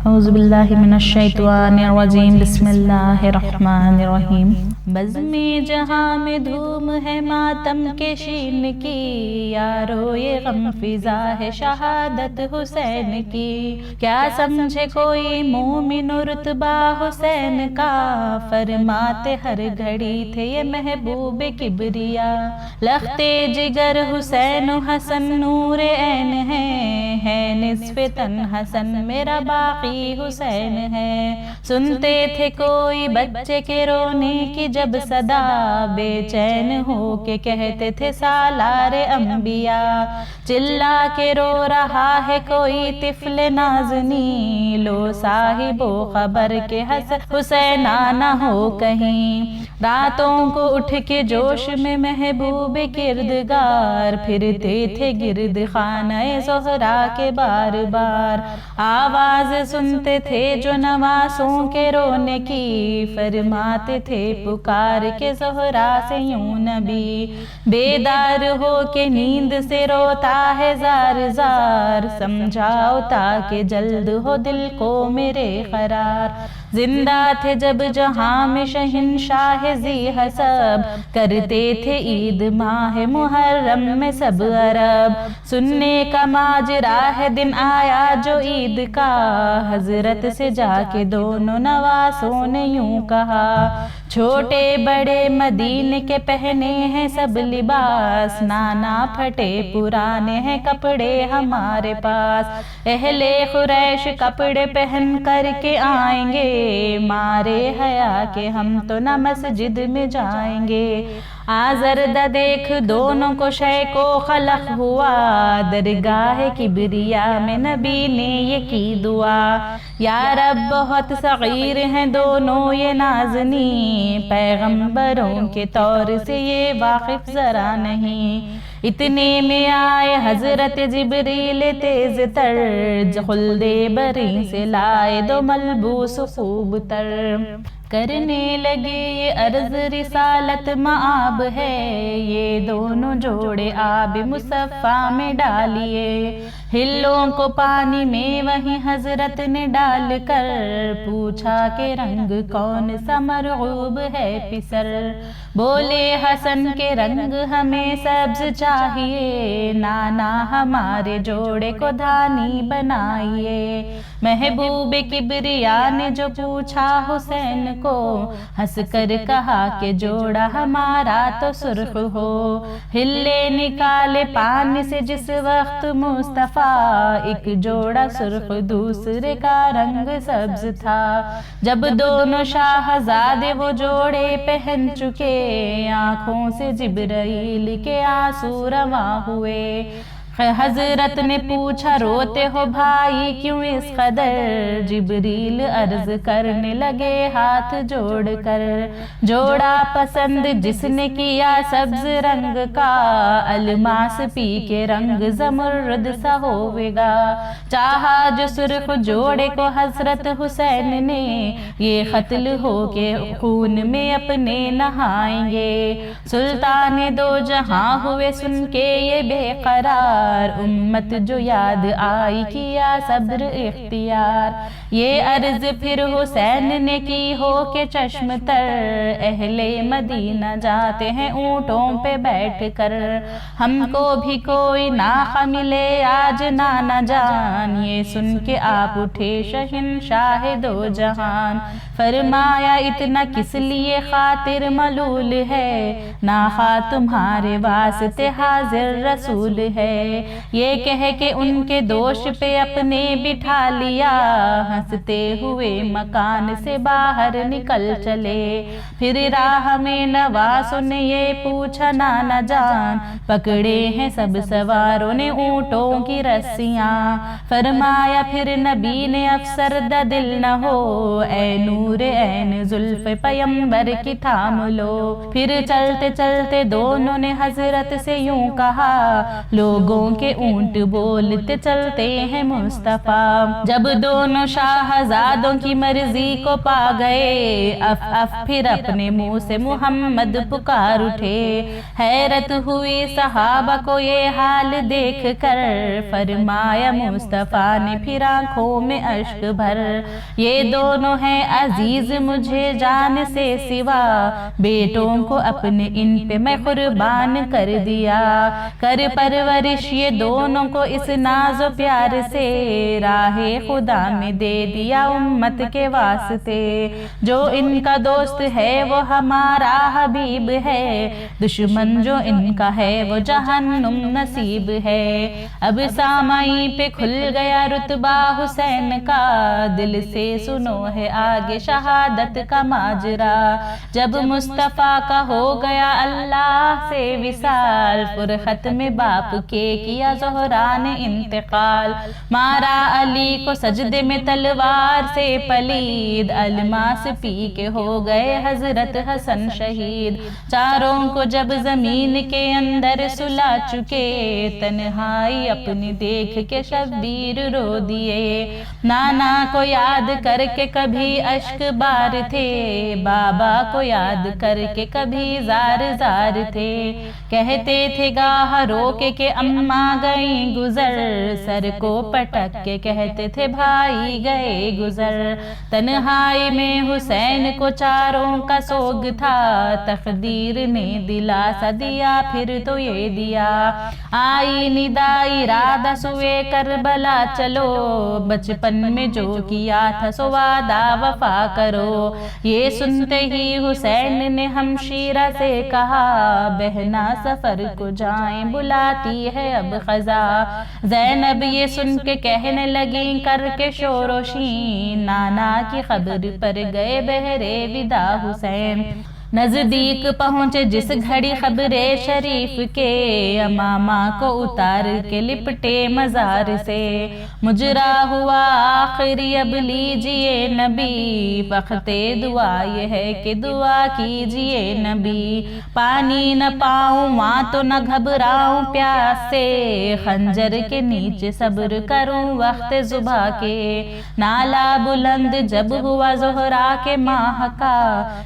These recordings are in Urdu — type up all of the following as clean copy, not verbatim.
اعوذ باللہ من الشیطان الرجیم بسم اللہ الرحمن الرحیم۔ بزم جہاں میں دھوم ہے ماتم کے شین کی، یارو یہ غم فضا ہے شہادت حسین کی۔ کیا سمجھے کوئی مومن رتبہ حسین کا، فرماتے ہر گھڑی تھے یہ محبوب کبریا۔ لختے جگر حسین و حسن نور عین ہے نصف تن حسن میرا باقی حسین ہے۔ سنتے تھے کوئی بچے کے رونے کی جب صدا، بے چین ہو کے کہتے تھے سالار انبیاء۔ چلا کے رو رہا ہے کوئی طفل نازنی، لو صاحب و خبر کے حسین نہ ہو کہیں۔ راتوں کو اٹھ کے جوش میں محبوب کردگار، پھرتے تھے گرد خانہ زہرا کے بار بار۔ آواز سنتے تھے جو نواسوں کے رونے کی، فرماتے تھے پکار کے زہرا سے یوں نبی۔ بیدار ہو کے نیند سے روتا ہے زار زار، سمجھاؤ تاکہ جلد ہو دل کو میرے قرار۔ زندہ تھے جب جہاں میں شہنشاہ ذی حسب، کرتے تھے عید ماہ محرم میں سب عرب۔ سننے کا ماجرا ہے دن آیا جو عید کا، حضرت سے جا کے دونوں نواسوں نے یوں کہا۔ چھوٹے بڑے مدینے کے پہنے ہیں سب لباس، نانا پھٹے پرانے ہیں کپڑے ہمارے پاس۔ اہل قریش کپڑے پہن کر کے آئیں گے، مارے حیا کہ ہم تو نہ مسجد میں جائیں گے۔ آزردہ دیکھ دونوں کو شے کو خلق ہوا، درگاہ کبریا میں نبی نے یہ کی دعا۔ یا رب بہت صغیر ہیں دونوں یہ نازنی، پیغمبروں کے طور سے یہ واقف ذرا نہیں۔ اتنے میں آئے حضرت جبریل تیز تر، خلد بری سے لائے دو ملبوس خوب تر۔ کرنے لگے یہ عرض رسالت مآب ہے، یہ دونوں جوڑے آب مصفا میں ڈالیے۔ ہلوں کو پانی میں وہیں حضرت نے ڈال کر، پوچھا کہ رنگ کون سا مرغوب ہے پسر۔ بولے حسن کے رنگ ہمیں سبز چاہیے، نانا ہمارے جوڑے کو دھانی بنائیے۔ محبوب کبریا نے جو پوچھا حسین کو، ہنس کر کہا کہ جوڑا ہمارا تو سرخ ہو۔ ہلے نکالے پانی سے جس وقت مصطفیٰ، ایک جوڑا سرخ دوسرے کا رنگ سبز تھا۔ جب دونوں شاہزادے وہ جوڑے پہن چکے، آنکھوں سے جبرائیل کے آنسو رواں ہوئے۔ حضرت نے پوچھا روتے ہو بھائی کیوں اس قدر، جبریل عرض کرنے لگے ہاتھ جوڑ کر، جوڑا پسند جس نے کیا سبز رنگ کا، الماس پی کے رنگ زمرد سا ہوئے گا۔ چاہا جو سرخ جوڑے کو حضرت حسین نے، یہ قتل ہو کے خون میں اپنے نہائیں گے۔ سلطان دو جہاں ہوئے سن کے یہ بے قرار، امت جو یاد آئی کیا صبر اختیار۔ یہ عرض پھر حسین نے کی ہو کے چشم تر، اہل مدینہ جاتے ہیں اونٹوں پہ بیٹھ کر، ہم کو بھی کوئی ناقہ ملے آج نانا جان۔ یہ سن کے آپ اٹھے شہنشاہ دو جہان، فرمایا اتنا کس لیے خاطر ملول ہے، ناقہ تمہارے واسطے حاضر رسول ہے۔ یہ کہہ کے ان کے دوش پہ اپنے بٹھا لیا، ہنستے ہوئے مکان سے باہر نکل چلے۔ پھر راہ میں نواسوں نے یہ پوچھا نانا جان، پکڑے ہیں سب سواروں نے اونٹوں کی رسیاں۔ فرمایا پھر نبی نے افسردہ دل نہ ہو، اے نور عین زلف پیمبر کی تھام لو۔ پھر چلتے چلتے دونوں نے حضرت سے یوں کہا، لوگوں عہدوں کے اونٹ بولتے چلتے ہیں مصطفیٰ۔ جب دونوں شاہزادوں کی مرضی کو پا گئے، اف اف پھر اپنے منہ سے محمد پکار اٹھے۔ حیرت ہوئی صحابہ کو یہ حال دیکھ کر، فرمایا مصطفیٰ نے پھر آنکھوں میں اشک بھر، یہ دونوں ہیں عزیز مجھے جان سے سوا، بیٹوں کو اپنے ان پہ میں قربان کر دیا، کر پرورش یہ دونوں کو اس ناز و پیار سے، راہ خدا میں دے دیا امت کے واسطے۔ جو ان کا دوست ہے وہ ہمارا حبیب ہے، دشمن جو ان کا ہے وہ جہنم نصیب ہے۔ اب سامعین پہ کھل گیا رتبہ حسین کا، دل سے سنو ہے آگے شہادت کا ماجرا۔ جب مصطفیٰ کا ہو گیا اللہ سے وصال، فرخت میں باپ کے کیا زہرا نے انتقال، مارا علی کو سجدے میں تلوار سے پلید، الماس پی کے ہو گئے حضرت حسن شہید۔ چاروں کو جب زمین کے اندر سلا چکے، تنہائی اپنی دیکھ کے شبیر رو دیے، نانا کو یاد کر کے کبھی اشک بار تھے، بابا کو یاد کر کے کبھی زار زار تھے، کہتے تھے گاہ رو کے اماں گئیں گزر، سر کو پٹک کے کہتے تھے بھائی گئے گزر۔ تنہائی میں حسین کو چاروں کا سوگ تھا، تقدیر نے دلاسا دیا پھر تو یہ دیا، آئی ندا ارادہ سوئے کربلا چلو، بچپن میں جو کیا تھا سو وعدہ وفا کرو۔ یہ سنتے ہی حسین نے ہمشیرہ سے کہا، بہنا سفر کو جائیں بلاتی ہے اب قضا۔ زینب یہ سن کے کہنے لگیں کر کے شور و شین، نانا کی قبر پر گئے بہرے وداع حسین۔ نزدیک پہنچے جس گھڑی قبر شریف کے، امامہ کو اتار کے لپٹے مزار سے، مجرا ہوا آخری اب لیجئے نبی، وقت دعا یہ ہے کہ دعا کیجئے نبی، پانی نہ پاؤں ماں تو نہ گھبراؤں پیاس سے، خنجر کے نیچے صبر کروں وقت ذبح کے، نالا بلند جب ہوا زہرا کے ماہ کا،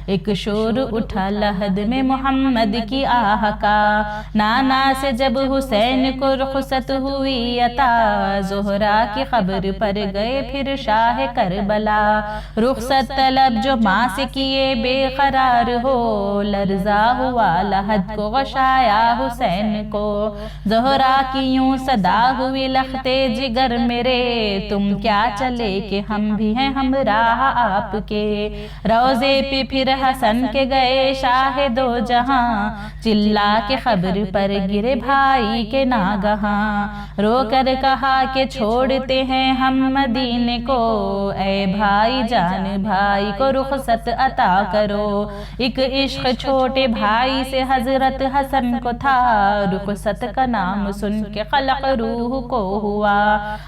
ایک شور اٹھا لحد میں محمد کی آہ کا، نانا سے جب حسین کو رخصت ہوئی عطا، زہرا کی قبر پر گئے پھر شاہ کربلا، رخصت طلب جو ماں سے کیے بے قرار ہو، لرزا ہوا لحد کو غشایا حسین کو، زہرا کی یوں صدا ہوئی لختے جگر میرے، تم کیا چلے کہ ہم بھی ہیں ہمراہ آپ کے، روضے پہ پھر حسن کے گئے شاہ دو جہاں، چلا کے قبر پر گرے بھائی کے ناگہاں، رو کر کہا کہ چھوڑتے ہیں ہم مدینے کو، اے بھائی جان بھائی کو رخصت عطا کرو، ایک عشق چھوٹے بھائی سے حضرت حسن کو تھا، رخصت کا نام سن کے قلق روح کو ہوا،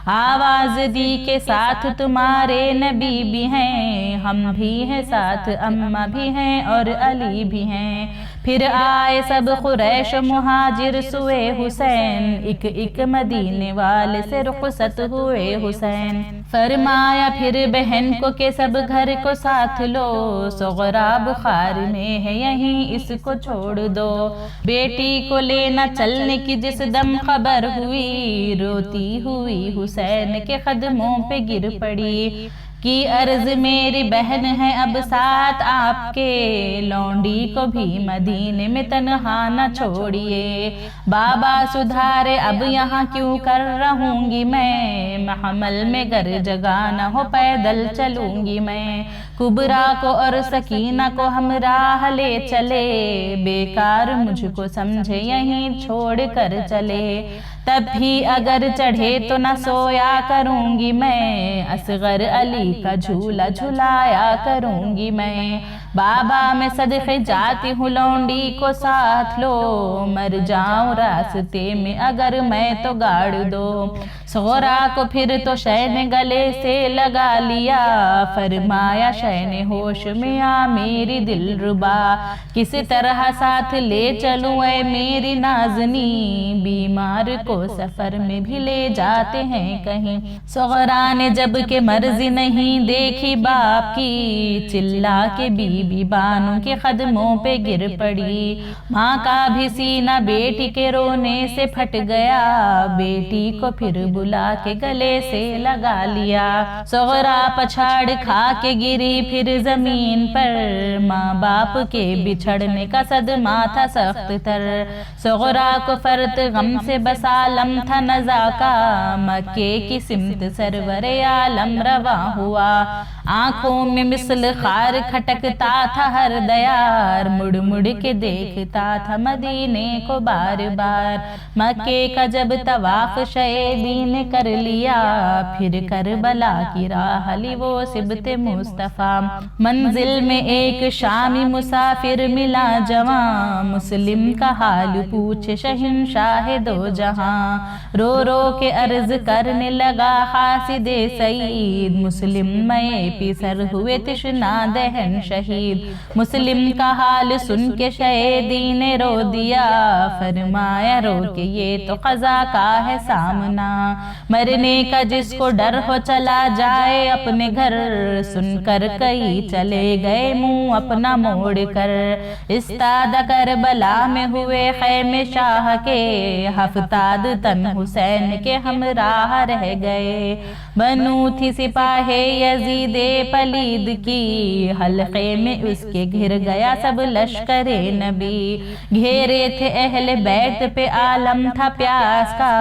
آواز دی کے ساتھ تمہارے نبی بھی ہیں، ہم بھی ہیں ساتھ اماں بھی ہیں اور علی بھی ہیں، پھر آئے سب قریش مہاجر سوئے حسین، ایک ایک مدینے والے سے رخصت ہوئے حسین، فرمایا پھر بہن کو کہ سب گھر کو ساتھ لو، صغرا بخار میں ہے یہیں اس کو چھوڑ دو، بیٹی کو لینا چلنے کی جس دم خبر ہوئی، روتی ہوئی حسین کے قدموں پہ گر پڑی، کی عرض میری بہن ہے اب ساتھ آپ کے، لونڈی کو بھی مدینے میں تنہا نہ چھوڑیے، بابا سدھارے اب یہاں کیوں کر رہوں گی میں، محمل میں گر جگہ نہ ہو پیدل چلوں گی میں، کبرا کو اور سکینہ کو ہمراہ لے چلے، بیکار مجھ کو سمجھے یہیں چھوڑ کر چلے، تب بھی اگر چڑھے تو نہ سویا کروں گی میں، اصغر علی کا جھولا جھلایا کروں گی میں، بابا میں صدقے جاتی ہوں لونڈی کو ساتھ لو، مر جاؤں راستے میں اگر میں تو گاڑ دو۔ صغرا کو پھر تو شے نے گلے سے لگا لیا، فرمایا شے نے ہوش میں آ میری دلربا، کس طرح ساتھ لے چلوں اے میری نازنی، بیمار کو سفر میں بھی لے جاتے ہیں کہیں۔ صغرا نے جب کہ مرضی نہیں دیکھی باپ کی، چلا کے بی بی بانو کے قدموں پہ گر پڑی۔ ماں کا بھی سینہ بیٹی کے رونے سے پھٹ گیا، بیٹی کو پھر بلا کے گلے سے لگا لیا۔ صغرا پچھاڑ کھا کے گری پھر زمین پر، ماں باپ کے بچھڑنے کا صدمہ تھا سخت تر۔ صغرا کو فرط غم سے بس عالم تھا نزا کا، مکے کی سمت سرور عالم رواں ہوا۔ آنکھوں میں مثل خار کھٹکتا تھا ہر دیار، مڑ مڑ کے دیکھتا تھا مدینے کو بار بار۔ مکے کا جب طواف شعیبی نے کر لیا، پھر کربلا کی راہ لی وہ سبط مصطفیٰ۔ منزل میں ایک شامی مسافر ملا جواں، مسلم کا حال پوچھے شہنشاہ دو جہاں۔ رو رو کے عرض کرنے لگا قاصد سعید، مسلم میں پیسر ہوئے تشنا دہن شہید۔ مسلم کا حال سن کے شہیدی نے رو دیا، فرمایا رو کے یہ تو قضا کا ہے سامنا، مرنے کا جس کو ڈر ہو چلا جائے اپنے گھر، سن کر کئی چلے گئے منہ اپنا موڑ کر۔ استاد کربلا میں ہوئے خیمے شاہ کے، ہفتاد تن حسین کے ہمراہ رہ گئے۔ بنو تھی سپاہ یزید پلید کی، حلقے میں اس کے گھر گیا سب لشکر نبی۔ گھیرے تھے اہل بیت پہ عالم تھا پیاس کا،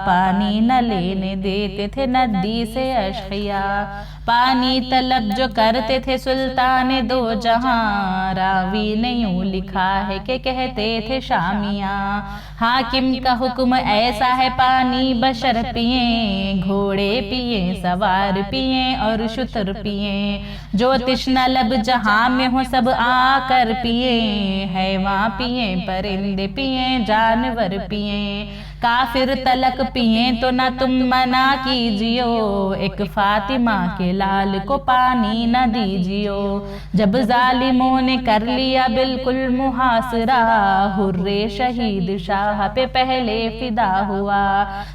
پانی نہ لینے دیتے تھے ندی سے اشقیاء۔ پانی طلب جو کرتے تھے سلطان دو جہاں، راوی نے یوں لکھا ہے کہ کہتے تھے شامیاں۔ حاکم کا حکم ایسا ہے پانی بشر پیئیں، گھوڑے پیئیں سوار پیئیں اور شتر پیئیں، جو تشنہ لب جہاں میں ہو سب آ کر پیئیں، حیواں پیئیں پرندے پیئیں جانور پیئیں، کافر تلک پیئیں تو نہ تم منع کیجیو، ایک فاطمہ کے لال کو پانی نہ دیجیو۔ جب ظالموں نے کر لیا بالکل محاصرہ، حر شہید شاہ پہ پہلے فدا ہوا۔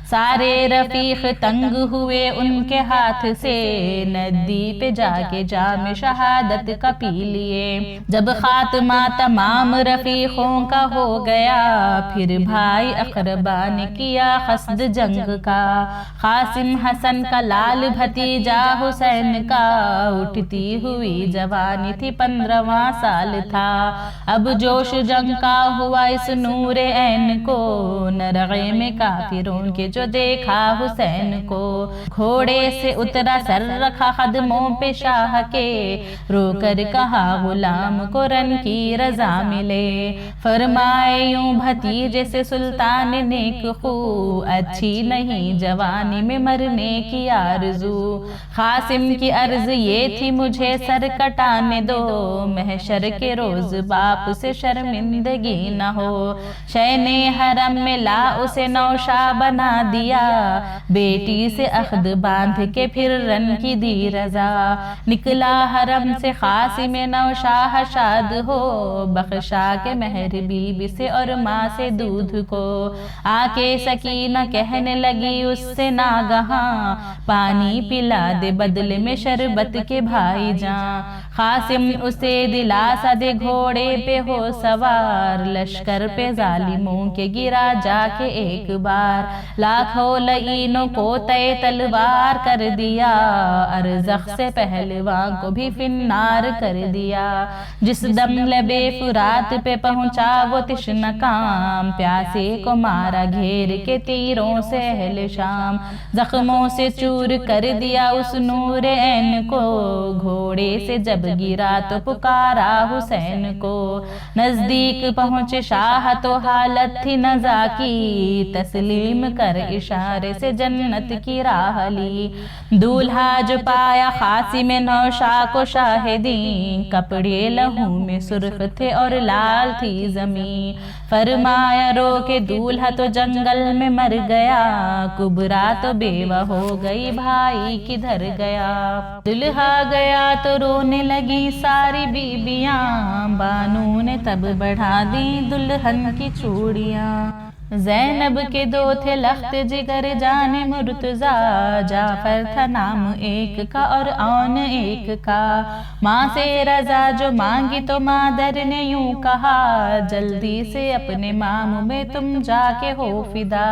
سارے رفیق تنگ ہوئے ان کے ہاتھ سے، ندی پہ جا کے جام شہادت کا پی لیے۔ جب خاتمہ تمام رفیقوں کا ہو گیا، پھر بھائی اقربا نے کیا قصد جنگ کا۔ قاسم حسن کا لال بھتیجا حسین کا، اٹھتی ہوئی جوانی تھی 15واں سال تھا۔ اب جوش جنگ کا ہوا اس نور عین کو، نرغے میں کافروں کے جو دیکھا حسین کو۔ گھوڑے سے اترا سر رکھا قدموں پہ شاہ کے، رو کر کہا غلام کو رن کی رضا ملے۔ فرمائے یوں بھتیجے سے سلطان نیک خو، اچھی نہیں جوانی میں مرنے کی آرزو۔ قاسم کی عرض یہ تھی مجھے سر کٹانے دو، محشر کے روز باپ سے شرمندگی نہ ہو۔ شین حرم میں لا اسے نوشا بنا دیا، بیٹی سے عہد باندھ کے پھر رن کی دی رضا۔ نکلا حرم سے قاسم نوشاہ شاد ہو، بخشا کے مہر بی بی سے اور ماں سے دودھ کو۔ آ کے سکینہ کہنے لگی اس سے ناگہاں، پانی پلا دے بدلے میں شربت کے بھائی جان۔ قاسم اسے دلاسا دے گھوڑے پہ ہو سوار، لشکر پہ ظالموں کے گرا جا کے ایک بار۔ لاکھوں لعینوں کو تے تلوار کر دیا، ارزخ سے پہلوان کو بھی فنار کر دیا۔ جس دم لبے فرات پہ پہنچا وہ تشنہ کام، پیاسے کو مارا گھیر کے تیروں سے اہل شام۔ زخموں سے چور کر دیا اس نور عین کو، گھوڑے سے جب گرا تو پکارا حسین کو، نزدیک پہنچے شاہ تو حالت تھی نزا کی، تسلیم کر اشارے سے جنت کی راہ لی، دولہا جو پایا خاصی میں نوشاہ کو شاہدیں، کپڑے لہو میں سرخ تھے اور لال تھی زمین، فرمایا رو کے دولہا تو جنگل میں مر گیا، کبرا تو بیوہ ہو گئی بھائی کدھر گیا، دولہا گیا تو رونے لگی ساری بیبیاں، بانو نے تب بڑھا دی دلہن کی چوڑیاں، زینب کے دو تھے لخت جگر جان مرتضیٰ، جعفر تھا نام ایک کا اور اون ایک کا، ماں سے رضا جو مانگی تو مادر نے یوں کہا، جلدی سے اپنے ماموں میں تم جا کے ہو فدا،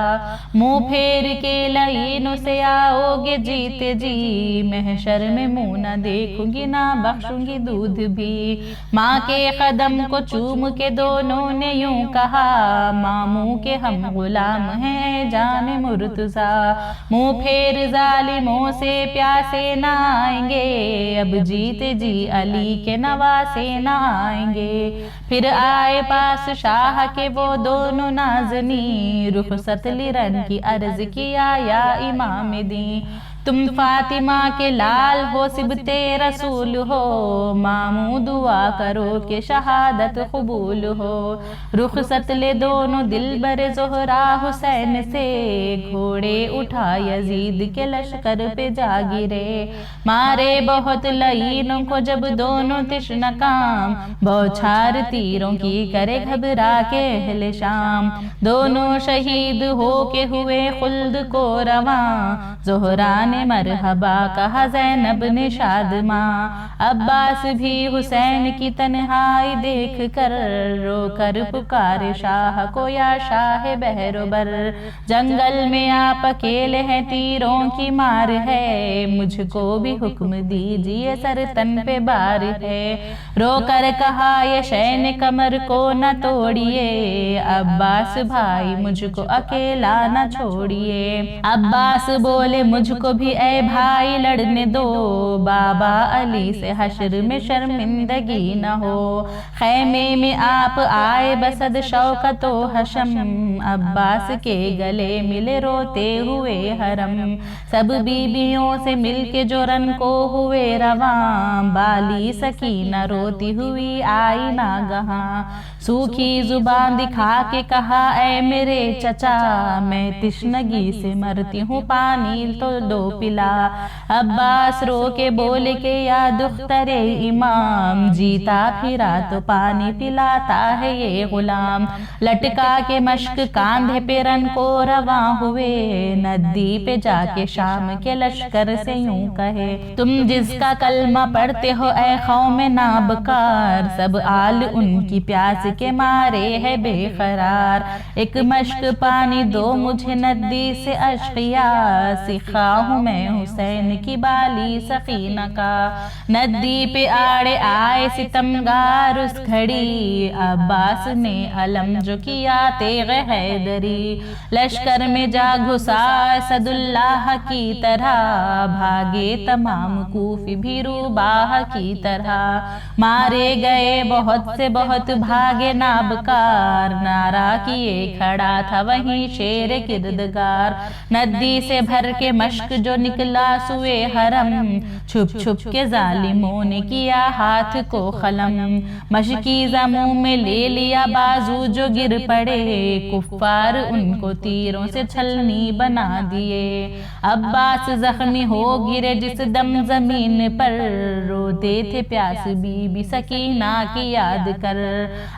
منہ پھیر کے لعینوں سے آؤ گے جیتے جی، محشر میں منہ نہ دیکھوں گی نہ بخشوں گی دودھ بھی، ماں کے قدم کو چوم کے دونوں نے یوں کہا، ماموں کے ہم غلام ہیں جان مرتضیٰ، منہ پھیر ظالموں سے پیاسے نہ آئیں گے، اب جیتے جی علی کے نواسے نہ آئیں گے، پھر آئے پاس شاہ کے وہ دونوں نازنی، رخصت لیرن کی عرض کیا یا امام دین، تم فاطمہ کے لال ہو صبت رسول ہو، ماموں دعا کرو کہ شہادت قبول ہو، رخصت لے دونوں دلبر زہرا حسین سے، گھوڑے اٹھا یزید کے لشکر پہ جا گرے، مارے بہت لعینوں کو جب دونوں تشنکام، بوچھار تیروں کی کرے گھبرا کے اہل شام، دونوں شہید ہو کے ہوئے خلد کو رواں، زہرا نے مرحبا کہا زینب نے شادماں، عباس بھی حسین کی تنہائی دیکھ کر رو کر پکارے شاہ کو یا شاہ بحر و بر، جنگل میں آپ اکیلے ہیں تیروں کی مار ہے، مجھ کو بھی حکم دیجئے سر تن پہ بار ہے، رو کر کہا یہ شین کمر کو نہ توڑیے، عباس بھائی مجھ کو اکیلا نہ چھوڑیے، عباس بولے مجھ کو بھی اے بھائی لڑنے دو، بابا علی سے حشر میں شرمندگی نہ ہو، خیمے میں آپ آئے بسد شوکت و حشم، عباس کے گلے ملے روتے ہوئے حرم، سب بیبیوں سے مل کے جو رن کو ہوئے رواں، بالی سکینہ روتی ہوئی آئی ناگہاں، سوکھی زبان دکھا کے کہا اے میرے چچا، میں تشنگی سے مرتی ہوں پانی تو دو پلا، عباس رو کے بولے کہ یا دختر امام، جیتا پھرا تو پانی پلاتا ہے یہ غلام، لٹکا کے مشک کاندھے پہ رن کو رواں ہوئے، ندی پہ جا کے شام کے لشکر سے یوں کہے، تم جس کا کلمہ پڑھتے ہو اے قوم نابکار، سب آل ان کی پیاس کے مارے ہے بے قرار، ایک مشک پانی دو مجھے ندی سے اشقیا، سکھا ہوں میں حسین کی بالی سکینہ کا، ندی پہ آڑے آئے ستمگار اس گھڑی، عباس نے علم جو کیا تیغ حیدری، لشکر میں جا گھسا اسد اللہ کی طرح، بھاگے تمام کوفی بھی روباہ کی طرح، مارے گئے بہت سے بہت بھاگے نابکار، نعرہ کیے کھڑا تھا وہیں شیر کردگار، ندی سے بھر کے مشک جو نکلا سوئے حرم، چھپ چھپ کے ظالموں نے کیا ہاتھ کو قلم، مشکیزہ منہ میں لے لیا بازو جو گر پڑے، کفار ان کو تیروں سے چھلنی بنا دیے، عباس زخمی ہو گرے جس دم زمین پر، روتے تھے پیاس بی بی سکینہ کی یاد کر،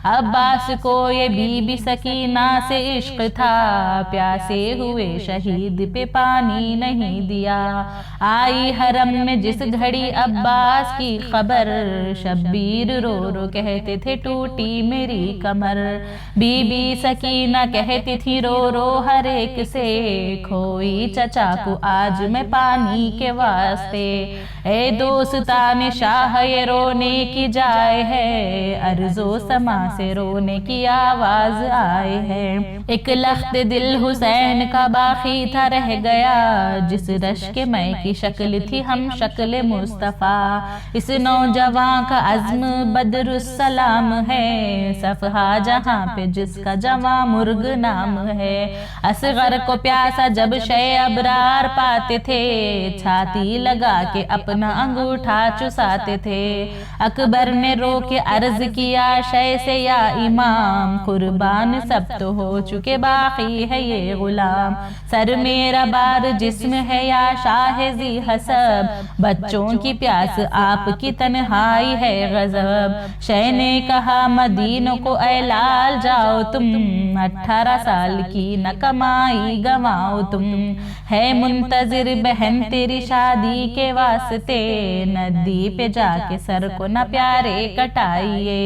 عباس کو یہ بی بی سکینہ سے عشق تھا، پیاسے ہوئے شہید پہ پانی نہیں دیا، آئی حرم میں جس گھڑی عباس کی خبر، شبیر رو رو کہتے تھے ٹوٹی میری کمر، بی بی سکینہ کہتی تھی رو رو ہر ایک سے، کھوئی چچا کو آج میں پانی کے واسطے، اے دوستان شاہ یہ رونے کی جائے ہے، ارض و سما سے رونے کی آواز آئے ہے۔ ایک لخت دل حسین کا باقی تھا رہ گیا، جس رشک میں کی شکل تھی ہم شکل مصطفیٰ۔ اس نوجوان کا عزم بدر السلام ہے، صفحہ جہاں پہ جس کا جواں مرغ نام ہے۔ اصغر کو پیاسا جب شے ابرار پاتے تھے، چھاتی لگا کے اپنا انگوٹھا چساتے تھے۔ اکبر نے رو کے عرض کیا شے سے یا امام، قربان سب تو ہو چکے باقی ہے یہ غلام۔ سر میرا بار جسم ہے یا شاہ ذی حسب، بچوں کی پیاس آپ کی تنہائی ہے غضب۔ شے نے کہا مدینوں کو اے لال جاؤ تم، 18 سال کی نہ کمائی گواؤ تم۔ ہے منتظر بہن تیری شادی کے واسطے، ندی پہ جا کے سر کو نہ پیارے کٹائیے۔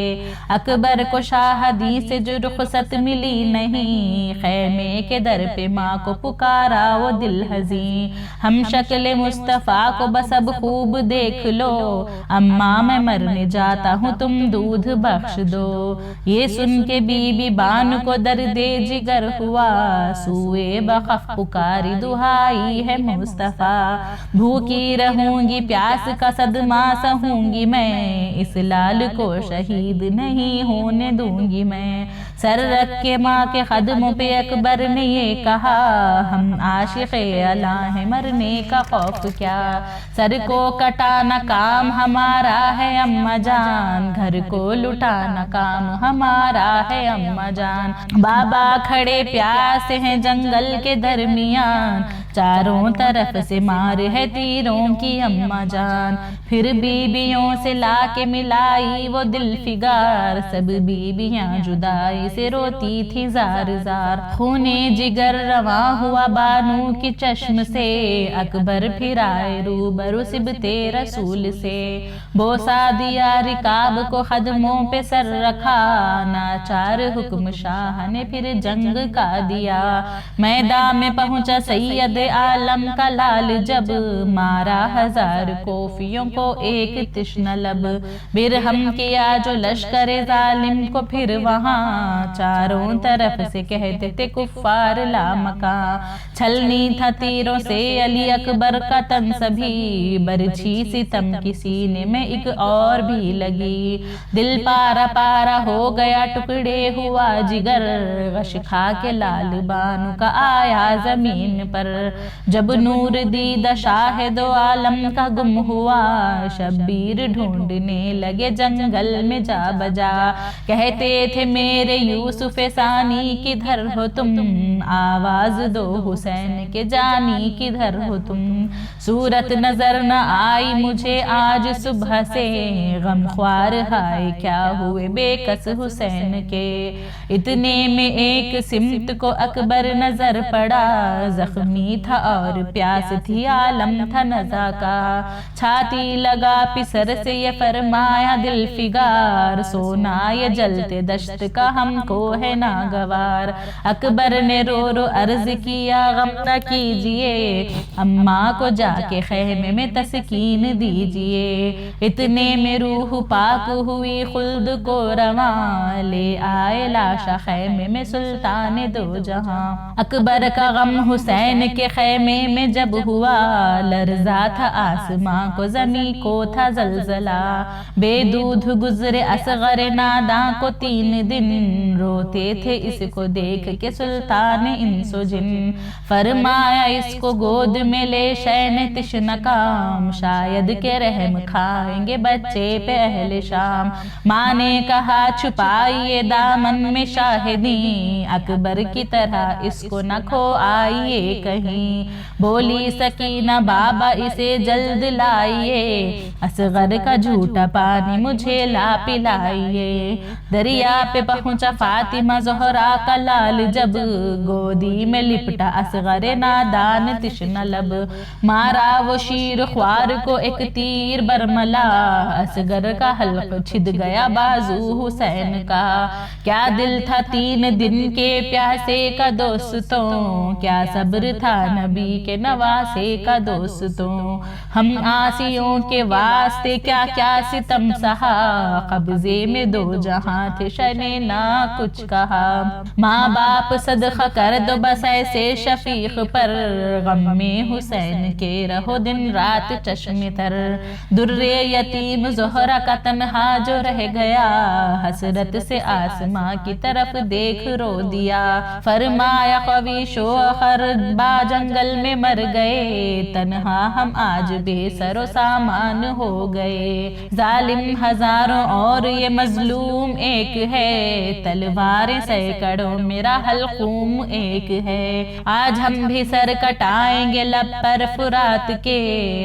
اکبر کو شاہدی سے جو رخصت ملی نہیں، خیمے کے در پہ ماں کو پکارا وہ دل حزین۔ ہم شکل مصطفیٰ کو بس اب خوب دیکھ لو، اماں میں مرنے جاتا ہوں تم دودھ بخش دو۔ یہ سن کے بی بی بانو کو درد جگر ہوا، سوئے بخف پکاری دہائی ہے مصطفیٰ۔ بھوکی رہوں گی پیاس کا صدمہ سہوں گی میں، اس لال کو شہید نہیں ہونے دوں گی میں۔ سر رکھ کے ماں کے قدموں پہ اکبر نے یہ کہا، ہم عاشق اللہ ہیں مرنے کا خوف کیا۔ سر کو کٹانا کام ہمارا ہے اماں جان، گھر کو لٹانا کام ہمارا ہے اماں جان۔ بابا کھڑے پیاسے ہیں جنگل کے درمیان، چاروں طرف سے مار ہے تیروں کی اماں جان۔ پھر بیویوں سے لا کے ملائی وہ دل فگار، سب بیویاں جدائی سے روتی تھی زار زار۔ خونے جگر رواں ہوا بانو کی چشم سے، اکبر پھر آئے روبرو صبتے رسول سے۔ بوسا دیا رکاب کو قدموں پہ سر رکھا، ناچار حکم شاہ نے پھر جنگ کا دیا۔ میدان میں پہنچا سید عالم کا لال جب، مارا 1000 کوفیوں کو ایک تشنہ لب۔ برہم کیا جو لشکر ظالم کو پھر وہاں، چاروں طرف سے کہتے تھے کفار لامکاں۔ چھلنی تھا تیروں سے علی اکبر کا تن سبھی، برچھی ستم کی سینے میں ایک اور بھی لگی۔ دل پارا پارا ہو گیا ٹکڑے ہوا جگر، غش کھا کے لال بانو کا آیا زمین پر۔ جب نور دیدہ شاہد و عالم کا گم ہوا، شبیر ڈھونڈنے لگے جنگل میں جا بجا۔ کہتے تھے میرے یوسف ثانی کدھر ہو تم، آواز دو حسین کے جانی کدھر ہو تم۔ صورت نظر نہ آئی مجھے آج صبح سے، غم خوار ہائے کیا ہوئے بے کس حسین کے۔ اتنے میں ایک سمت کو اکبر نظر پڑا، زخمی تھا اور پیاس تھی عالم تھا نزا کا۔ چھاتی لگا پسر سے یہ فرمایا دل فگار، سونا یہ جلتے دشت کا ہم کو ہے ناگوار۔ اکبر نے رو رو عرض کیا غم نہ کیجئے، اماں کو جا کے خیمے میں تسکین دیجئے۔ اتنے میں روح پاک ہوئی خلد کو رواں، لے آئے لاشا خیمے میں سلطان دو جہاں۔ اکبر کا غم حسین کے خیمے میں جب ہوا، لرزا تھا آسماں کو زمین کو تھا زلزلہ۔ بے دودھ گزرے اصغر ناداں کو 3 دن، روتے تھے اس کو دیکھ کے سلطان انس و جن۔ فرمایا اس کو گود میں لے شین تشنہ کام، شاید کہ رحم کھائیں گے بچے پہ اہل شام۔ ماں نے کہا چھپائیے دامن میں شاہدیں، اکبر کی طرح اس کو نہ کھو آئیے کہیں۔ بولی سکینہ بابا اسے جلد لائیے، اصغر کا جھوٹا پانی مجھے لا پلائیے۔ دریا پہ پہنچا فاطمہ زہرا کا لال جب، گودی میں لپٹا اصغر نادان تشنہ لب۔ مارا وہ شیر خوار کو ایک تیر برملا، اصغر کا حلق چھد گیا بازو حسین کا۔ کیا دل تھا 3 دن کے پیاسے کا دوستوں، کیا صبر تھا نبی کے نواسے کا دوستوں، ہم آسیوں کے واسطے کیا کیا ستم سہا، قبضے میں دو جہاں تھے شنے نہ کچھ کہا، ماں باپ صدقہ کر دو بس ایسے شفیق پر، غم میں حسین کے رہو دن رات چشم تر، در یتیم زہرا کا تنہا جو رہ گیا، حسرت سے آسماں کی طرف دیکھ رو دیا، فرمایا خویش و خر با جنگل میں مر گئے، تنہا ہم آج بے سر و سامان ہو گئے، ظالم ہزاروں اور یہ مظلوم ایک ہے، تلواریں سینکڑوں میرا حلقوم ایک ہے، آج ہم بھی سر کٹائیں گے لب پر فرات کے،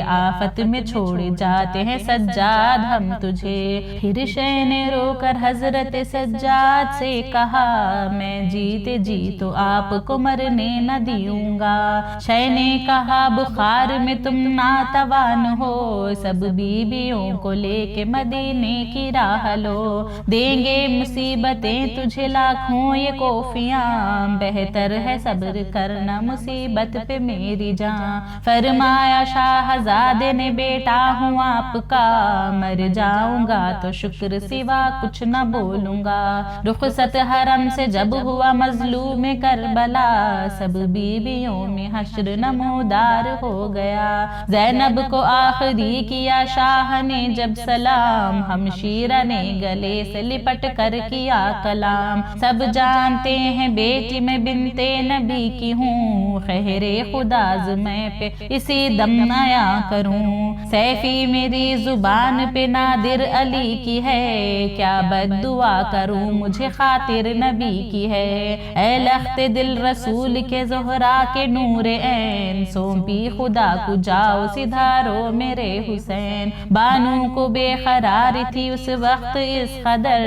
آفت میں چھوڑے جاتے ہیں سجاد ہم تجھے، پھر شہ نے رو کر حضرت سجاد سے کہا، میں جیتے جی تو آپ کو مرنے نہ دیوں گا، شہ نے کہا بخار میں تم ناتوان ہو، سب بیویوں کو لے کے مدینے کی راہ لو، دیں گے مصیبتیں تجھے لاکھوں یہ کوفیاں، بہتر ہے صبر کرنا مصیبت پہ میری جان، فرمایا شاہزادے نے بیٹا ہوں آپ کا، مر جاؤں گا تو شکر سوا کچھ نہ بولوں گا، رخصت حرم سے جب ہوا مظلوم کربلا، سب بیویوں میں حشر نمودار ہو گیا، زینب کو آخری کیا شاہ نے جب سلام، ہمشیرہ نے گلے سے لپٹ کر کیا کلام، سب جانتے ہیں بیٹی میں بنتے نبی کی ہوں، خیر خداز میں پہ اسی دم نیا کروں، سیفی میری زبان پہ نادر علی کی ہے، کیا بد دعا کروں مجھے خاطر نبی کی ہے، اے لخت دل رسول کے زہرا کے نور عین، سونپی خدا کو جاؤ سدھارو میرے حسین، بانو کو بے قراری تھی اس وقت اس قدر،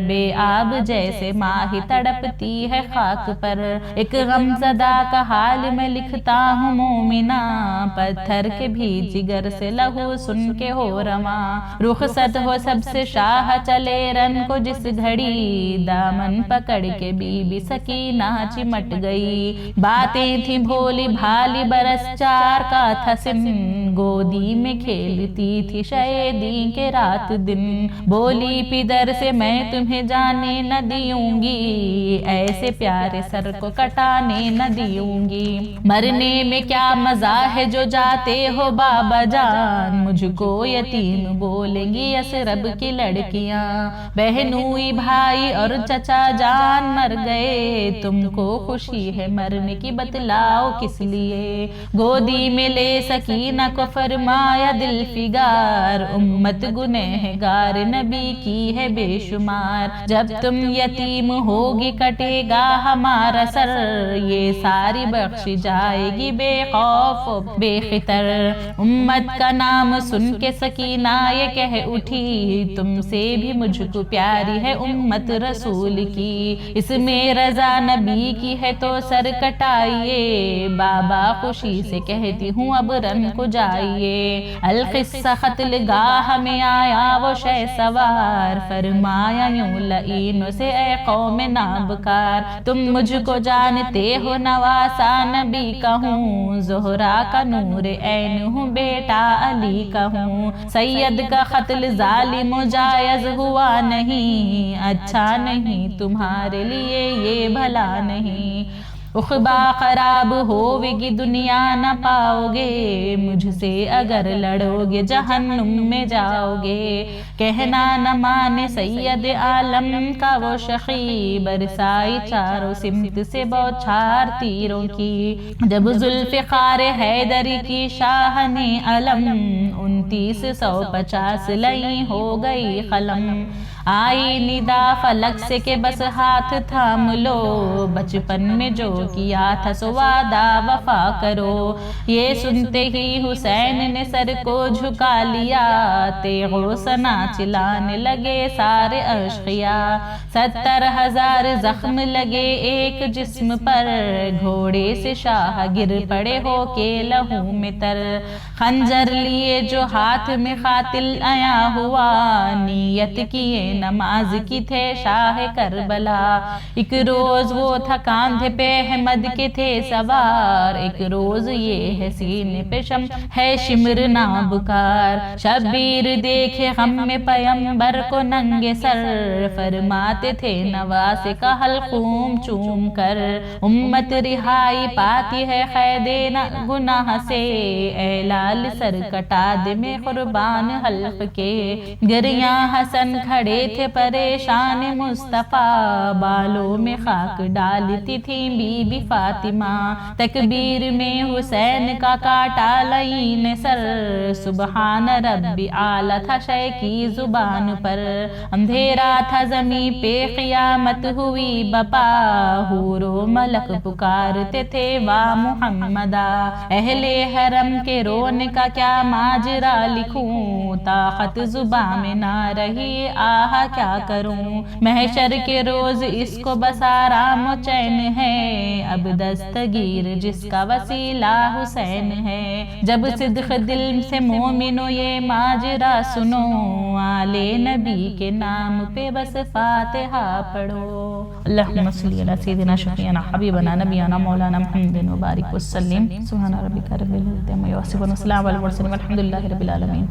بے آب جیسے ماہی تڑپتی ہے خاک پر، ایک غم زدہ کا حال میں لکھتا ہوں مومنہ، پتھر کے بھی جگر سے لہو سن کے ہو رواں، رخصت ہو سب سے شاہ چلے رن کو جس گھڑی، دامن پکڑ کے بی بی سکینہ چمٹ گئی، باتیں تھی بھولی بھالی برس چار کا تھا سن، گودی میں کھیلتی تھی شہیدی کے رات دن، بولی پدر سے میں تمہیں جانے نہ دیوں گی، ایسے پیارے سر کو کٹانے نہ دیوں گی، مرنے میں کیا مزہ ہے جو جاتے ہو بابا جان، مجھ کو یتیم بولیں گی یثرب کی لڑکیاں، بہنوئی بھائی اور چچا جان مر گئے، تم کو خوشی ہے مرنے کی بتلاؤ کس لیے، گودی میں لے سکینہ کو فرمایا دل فگار، امت گنہگار نبی کی ہے بے شمار، جب تم یتیم ہوگی کٹے گا ہمارا سر، یہ ساری بخشی جائے گی بے خوف و بے خطر، امت کا نام سن کے سکینہ یہ کہہ اٹھی، تم سے بھی مجھ کو پیاری ہے امت رسول کی، اس میں رضا نبی کی ہے تو سر کٹائیے، بابا خوشی سے کہتی ہوں اب رن کو جائیے، القصہ قتل گاہ میں آیا وہ شہ سوار، فرمایا یوں لعینوں سے اے قوم نابکار، تم مجھ کو جانتے ہو نواسا نبی کا ہوں، زہرا کا نور عین ہوں بیٹا علی کا ہوں، سید کا قتل ظالم و جائز ہوا نہیں، اچھا نہیں تمہارے لیے یہ بھلا نہیں، عقبہ خراب ہوگی دنیا نہ پاؤ گے، مجھ سے اگر لڑو گے جہنم میں جاؤ گے، کہنا نہ مانے سید عالم کا وہ شقی، برسائی چاروں سمت سے بوچھار تیروں کی، جب ذوالفقار حیدری کی شاہ نے علم، 2950 لئی ہو گئی قلم، آئی ندا فلک سے کہ بس ہاتھ تھام لو، بچپن میں جو کیا تھا سو وعدہ وفا کرو، یہ سنتے ہی حسین نے سر کو جھکا لیا، تیغ و سنا چلانے لگے سارے اشقیاء، 70,000 زخم لگے ایک جسم پر، گھوڑے سے شاہ گر پڑے ہو کے لہو میں تر، خنجر لیے جو ہاتھ میں قاتل آیا ہوا، نیت کیے نماز کی تھے شاہ کربلا، ایک روز وہ تھا کاندھے پہ احمد کے تھے سوار، ایک روز یہ ہے سینے پہ شم ہے شمرنا بکار، شبیر دیکھے غم میں پیمبر کو ننگے سر، فرماتے تھے نواز کا حلقوم چوم کر، امت رہائی پاتی ہے قید گناہ سے، اے لال سر کٹا دے میں قربان حلق کے، گریاں حسن کھڑے تھے پریشان مصطفیٰ، بالوں میں خاک ڈالتی تھی بی بی فاطمہ، تکبیر میں حسین کا کاٹا لعین سر، سبحان ربی اعلیٰ تھا شے کی زبان پر، اندھیرا تھا زمین پہ قیامت ہوئی بپا، حور و ملک پکارتے تھے وا محمدا، اہل حرم کے رونے کا کیا ماجرا لکھوں، طاقت زباں میں نہ رہی آہ کیا کروں، محشر کے روز اس کو بس آرام و چین ہے، اب دستگیر جس کا وسیلہ حسین ہے، جب صدق دل سے مومنو یہ ماجرا سنو، آل نبی کے نام پہ بس فاتحہ پڑھو۔ اللہم صلی علی سیدنا شفیعنا حبیبنا نبینا مولانا محمد وبارک وسلم، سبحان ربک رب العزت عما یصفون وسلام علی المرسلین والحمد للہ رب العالمین۔